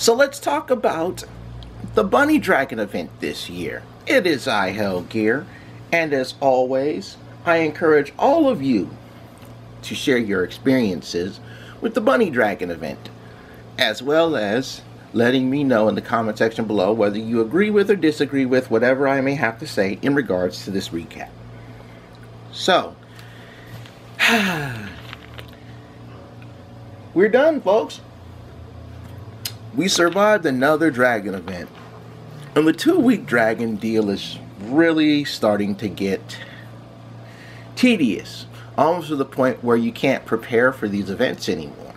So let's talk about the Bunny Dragon event this year. It is I, Hell Gear, and as always, I encourage all of you to share your experiences with the Bunny Dragon event, as well as letting me know in the comment section below whether you agree with or disagree with whatever I may have to say in regards to this recap. So, we're done, folks. We survived another dragon event, and the 2-week dragon deal is really starting to get tedious, almost to the point where you can't prepare for these events anymore.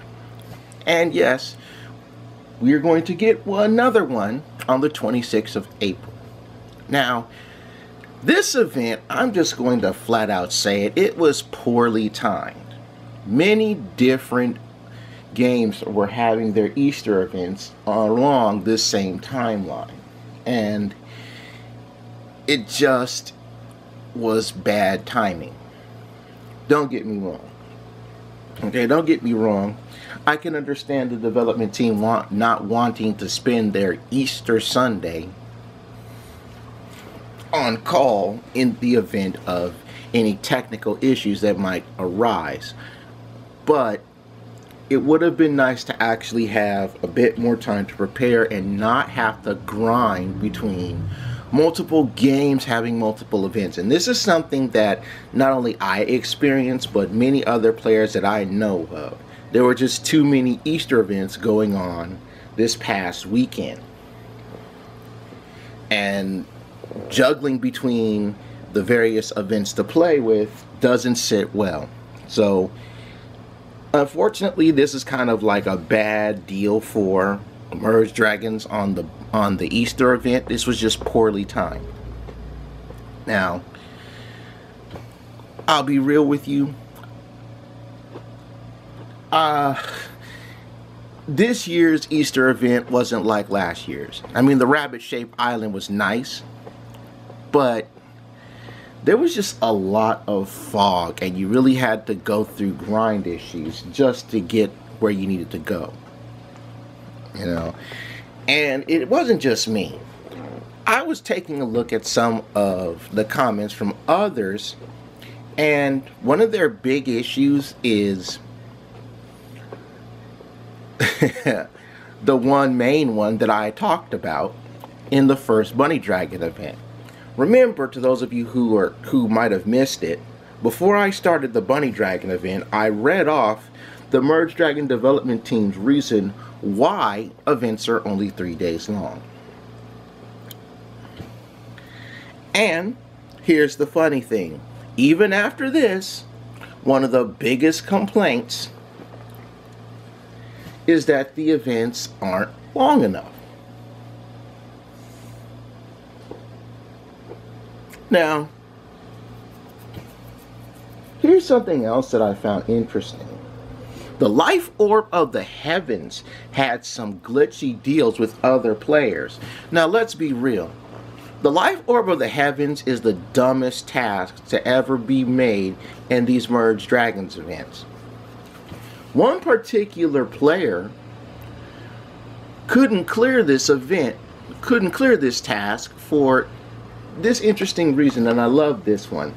And yes, we're going to get another one on the 26th of April. Now, this event, I'm just going to flat out say it, it was poorly timed. Many different games were having their Easter events along this same timeline, and it just was bad timing. Don't get me wrong. Okay, don't get me wrong. I can understand the development team not wanting to spend their Easter Sunday on call in the event of any technical issues that might arise, but it would have been nice to actually have a bit more time to prepare and not have to grind between multiple games having multiple events. And this is something that not only I experienced, but many other players that I know of. There were just too many Easter events going on this past weekend, and juggling between the various events to play with doesn't sit well. So unfortunately, this is kind of like a bad deal for Merge Dragons on the Easter event. This was just poorly timed. Now, I'll be real with you. This year's Easter event wasn't like last year's. I mean, the rabbit-shaped island was nice, but there was just a lot of fog, and you really had to go through grind issues just to get where you needed to go. You know, and it wasn't just me. I was taking a look at some of the comments from others, and one of their big issues is the main one that I talked about in the first Bunny Dragon event. Remember, to those of you who might have missed it, before I started the Bunny Dragon event, I read off the Merge Dragon development team's reason why events are only 3 days long. And here's the funny thing. Even after this, one of the biggest complaints is that the events aren't long enough. Now, here's something else that I found interesting. The Life Orb of the Heavens had some glitchy deals with other players. Now, let's be real. The Life Orb of the Heavens is the dumbest task to ever be made in these Merge Dragons events. One particular player couldn't clear this task for this interesting reason, and I love this one.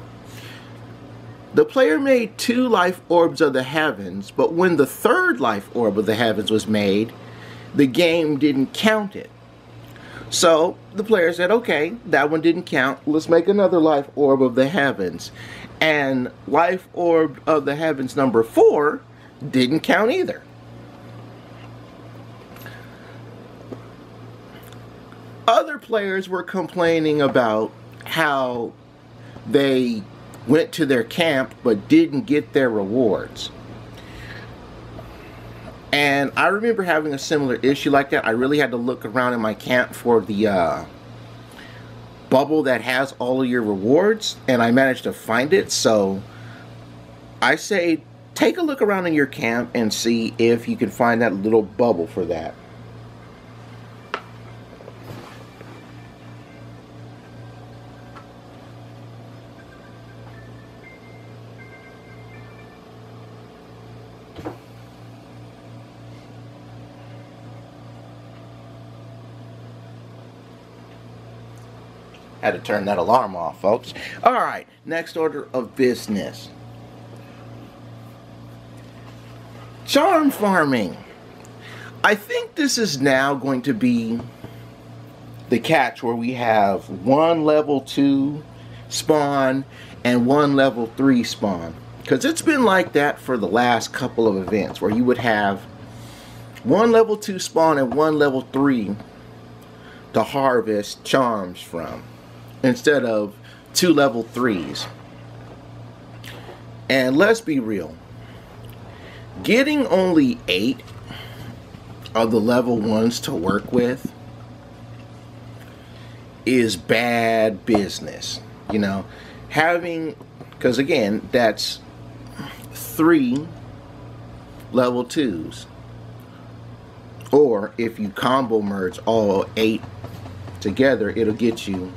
The player made 2 Life Orbs of the Heavens, but when the 3rd Life Orb of the Heavens was made, the game didn't count it. So the player said, okay, that one didn't count, let's make another Life Orb of the Heavens. And Life Orb of the Heavens number 4 didn't count either. Other players were complaining about how they went to their camp but didn't get their rewards. And I remember having a similar issue like that. I really had to look around in my camp for the bubble that has all of your rewards, and I managed to find it. So I say take a look around in your camp and see if you can find that little bubble for that. Had to turn that alarm off, folks. Alright, next order of business. Charm farming. I think this is now going to be the catch where we have one level 2 spawn and one level 3 spawn. Because it's been like that for the last couple of events where you would have one level 2 spawn and one level 3 to harvest charms from, instead of 2 level 3s. And let's be real, getting only 8 of the level 1s to work with is bad business. You know, having, because again, that's 3 level 2s. Or if you combo merge all 8 together, it'll get you,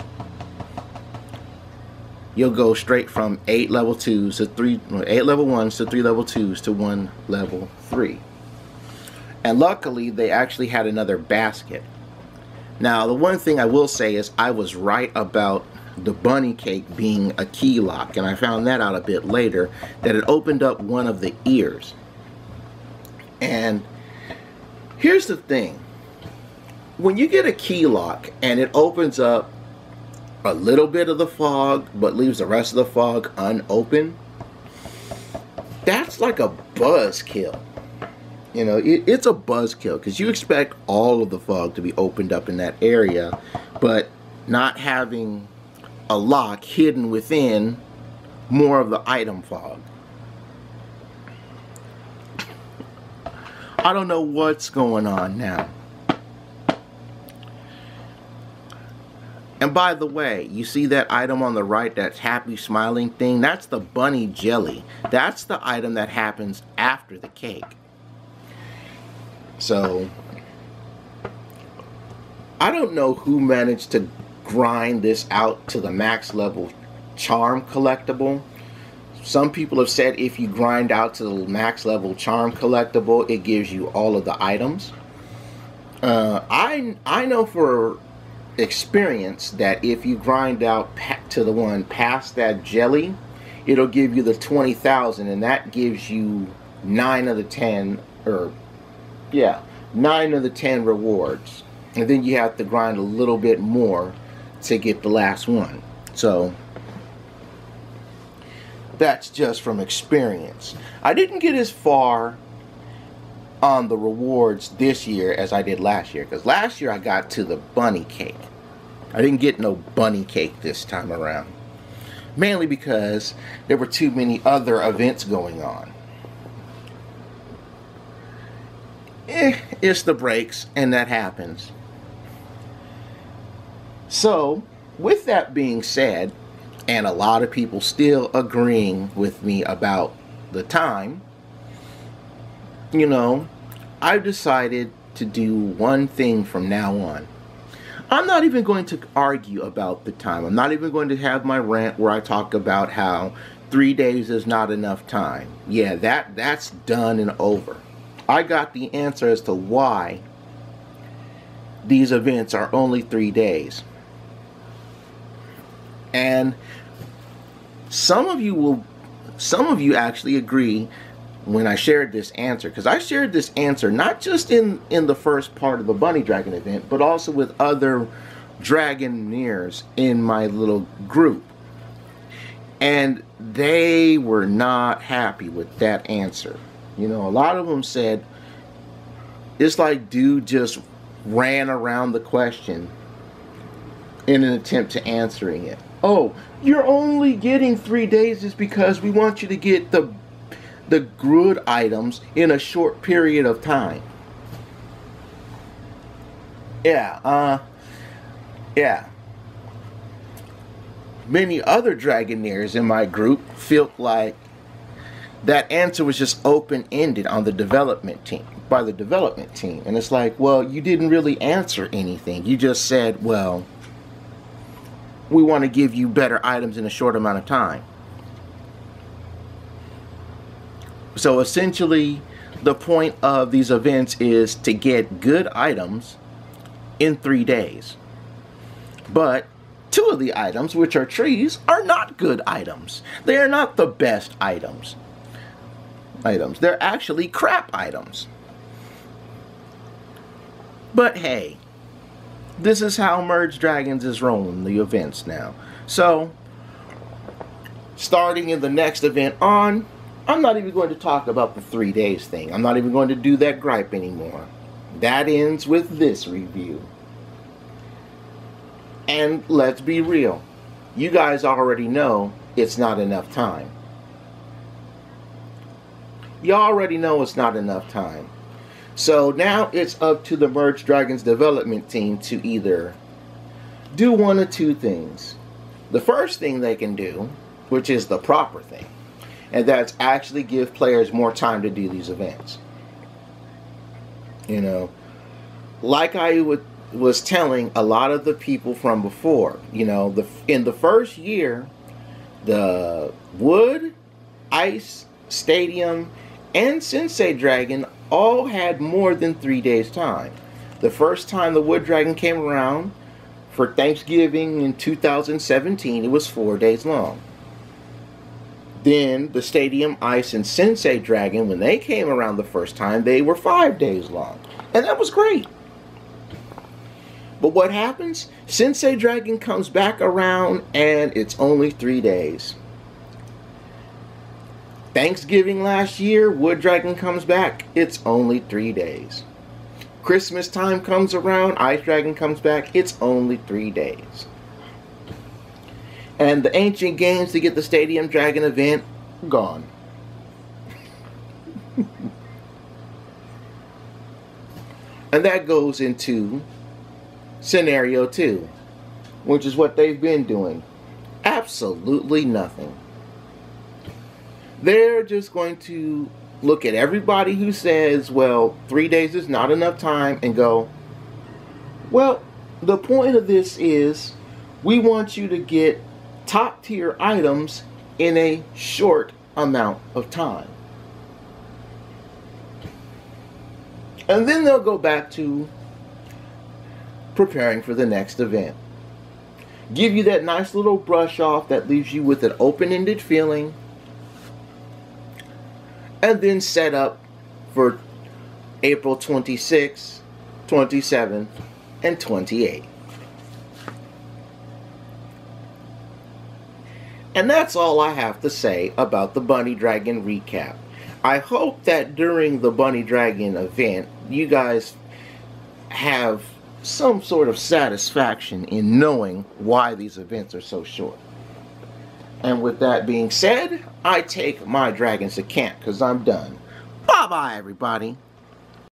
you'll go straight from 8 level 2s to 8 level 1s to 3 level 2s to 1 level 3. And luckily they actually had another basket. Now the one thing I will say is I was right about the bunny cake being a key lock, and I found that out a bit later, that it opened up one of the ears. And here's the thing, when you get a key lock and it opens up a little bit of the fog but leaves the rest of the fog unopened, that's like a buzzkill. You know, it's a buzzkill because you expect all of the fog to be opened up in that area, but not having a lock hidden within more of the item fog. I don't know what's going on now. And by the way, you see that item on the right, that happy smiling thing? That's the bunny jelly. That's the item that happens after the cake. So, I don't know who managed to grind this out to the max level charm collectible. Some people have said if you grind out to the max level charm collectible, it gives you all of the items. I know for experience that if you grind out to the one past that jelly, it'll give you the 20,000, and that gives you 9 of the 10, or yeah, 9 of the 10 rewards. And then you have to grind a little bit more to get the last one. So that's just from experience. I didn't get as far on the rewards this year as I did last year, because last year I got to the bunny cake. I didn't get no bunny cake this time around, mainly because there were too many other events going on. It's the breaks, and that happens. So, with that being said, and a lot of people still agreeing with me about the time, you know, I've decided to do one thing from now on. I'm not even going to argue about the time. I'm not even going to have my rant where I talk about how 3 days is not enough time. Yeah, that's done and over. I got the answer as to why these events are only 3 days. And some of you actually agree when I shared this answer, because I shared this answer not just in the first part of the Bunny Dragon event, but also with other Dragoneers in my little group. And they were not happy with that answer. You know, a lot of them said, it's like dude just ran around the question in an attempt to answering it. Oh, you're only getting 3 days is because we want you to get the good items in a short period of time. Yeah, yeah. Many other Dragoneers in my group felt like that answer was just open-ended on the development team, by the development team. And it's like, well, you didn't really answer anything. You just said, well, we want to give you better items in a short amount of time. So essentially, the point of these events is to get good items in 3 days. But Two of the items, which are trees, are not good items. They are not the best items. They're actually crap items. But hey, this is how Merge Dragons is rolling the events now. So, starting in the next event on, I'm not even going to talk about the 3 days thing. I'm not even going to do that gripe anymore. That ends with this review. And let's be real. You guys already know it's not enough time. You already know it's not enough time. So now it's up to the Merge Dragons development team to either do one of two things. The first thing they can do, which is the proper thing, and that's actually give players more time to do these events. You know, like I was telling a lot of the people from before, you know, in the first year, the Wood, Ice, Stadium, and Sensei Dragon all had more than 3 days time. The first time the Wood Dragon came around for Thanksgiving in 2017, it was 4 days long. Then the Stadium, Ice, and Sensei Dragon, when they came around the first time, they were 5 days long. And that was great. But what happens? Sensei Dragon comes back around and it's only 3 days. Thanksgiving last year, Wood Dragon comes back, it's only 3 days. Christmas time comes around, Ice Dragon comes back, it's only 3 days. And the Ancient Games to get the Stadium Dragon event, gone. And that goes into Scenario 2, which is what they've been doing. Absolutely nothing. They're just going to look at everybody who says, well, 3 days is not enough time, and go, well, the point of this is we want you to get top tier items in a short amount of time. And then they'll go back to preparing for the next event. Give you that nice little brush off that leaves you with an open-ended feeling, and then set up for April 26th, 27th, and 28th. And that's all I have to say about the Bunny Dragon recap. I hope that during the Bunny Dragon event, you guys have some sort of satisfaction in knowing why these events are so short. And with that being said, I take my dragons to camp because I'm done. Bye-bye, everybody.